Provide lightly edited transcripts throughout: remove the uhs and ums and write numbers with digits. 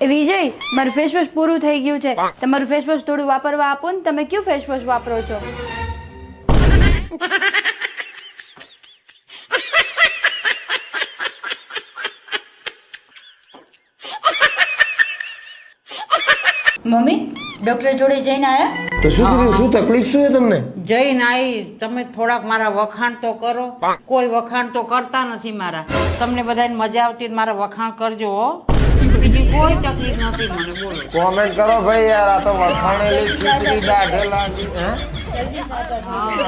એ વિજય, મારું face wash પૂરું થઈ ગયું છે. તમારું ફેસ વોશ થોડું વાપરવા આપો ને. તમે કયું ફેસ વોશ વાપરો છો? મમ્મી, ડોક્ટર જોડે જઈને આયા? તો શું કીધું? શું તકલીફ શું છે તમને? જઈને આવી. તમે થોડાક મારા વખાણ તો કરો. કોઈ વખાણ તો કરતા નથી મારા. તમને બધાને મજા આવતી મારા વખાણ કરજો હો. બીજી કોઈ તકલીફ નથી મને. બોલો. કોમેન્ટ કરો ભાઈ યાર, આ તો વખાણેલી ખીચડી દાઢે લાગી. હે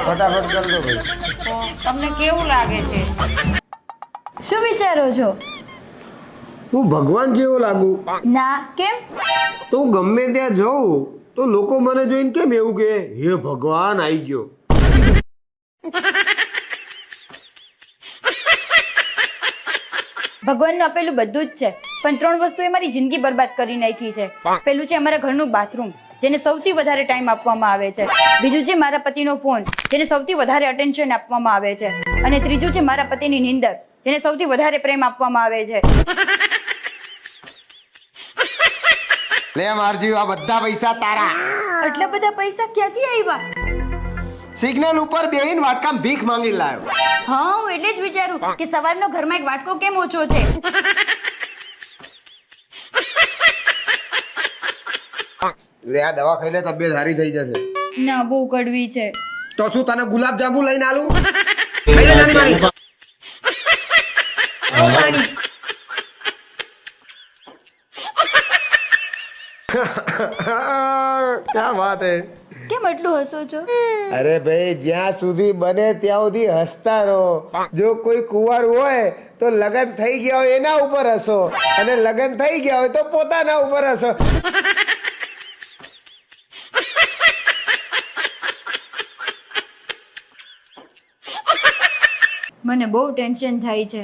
ફટાફટ કરજો ભાઈ. તો તમને કેવું લાગે છે? શું વિચારો છો? હું ભગવાન જેવો લાગુ? ના, કેમ? તો હું ગમે ત્યાં જાઉં તો લોકો મને જોઈને કેમ એવું કહે, હે ભગવાન આવી ગયો? ભગવાનનું આપેલું બધું જ છે, પણ 3 વસ્તુએ મારી જિંદગી બરબાદ કરી નાખી છે. પેલું છે અમારા ઘરનું બાથરૂમ, જેને સૌથી વધારે ટાઈમ આપવામાં આવે છે. બીજું છે મારા પતિનો ફોન, જેને સૌથી વધારે અટેન્શન આપવામાં આવે છે. અને ત્રીજું છે મારા પતિની નીંદર, જેને સૌથી વધારે પ્રેમ આપવામાં આવે છે. લે મારજી, આ બધા પૈસા તારા. આટલા બધા પૈસા ક્યાંથી આવ્યા? સિગ્નલ ઉપર બેહીને વાટકામાં ભીખ માંગી લાવ્યો. હા, હું એટલે જ વિચારું કે સવારનો ઘરમાં એક વાટકો કેમ ઓછો છે. લે આ દવા ખાઈ લે, તબિયત સારી થઈ જશે. ના, બહુ કડવી છે. તો શું તને ગુલાબ જાંબુ લઈને આલું? ખાઈ લે નાની મારી. ક્યાં વાત હે? કેમ એટલું હસો છો? અરે ભાઈ, જ્યાં સુધી બને ત્યાં સુધી હસતા રહો. જો કોઈ કુંવર હોય તો લગ્ન થઈ ગયા હોય એના ઉપર હસો, અને લગ્ન થઈ ગયા હોય તો પોતાના ઉપર હસો. મને બહુ ટેન્શન થાય છે.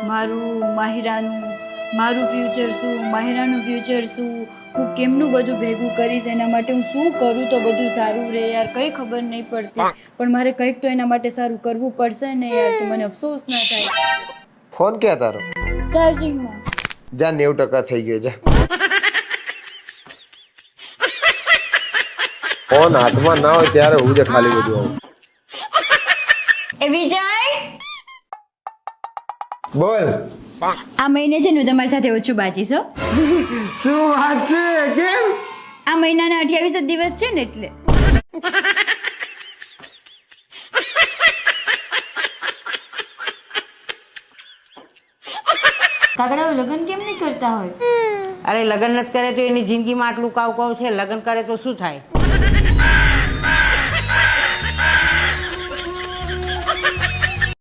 મારું ફ્યુચર શું, માહિરાનું ફ્યુચર શું, હું કેમનું બધું ભેગું કરીશ, એના માટે હું શું કરું તો બધું સારું રહે યાર, કઈ ખબર નહીં પડતી. પણ મારે કંઈક તો એના માટે સારું કરવું પડશે ને યાર, તો મને અફસોસ ના થાય. ફોન ક્યાં તારો? ચાર્જિંગમાં. જા 90% થઈ ગયો. જા ફોન હાથમાં ના હોય ત્યારે હું જ ખાલી બધું આવું. એ વિજય, બોલ. આ મહિને છે ને હું તમારી સાથે ઓછું બાજીશ હો. શું વાત છે? કેમ? આ મહિનાના 28 જ દિવસ છે ને એટલે. કાગડાઓ લગ્ન કેમ નહીં કરતા હોય? અરે લગ્ન નથી કરે તો એની જિંદગીમાં આટલું કાવ કાવ છે. લગ્ન કરે તો શું થાય?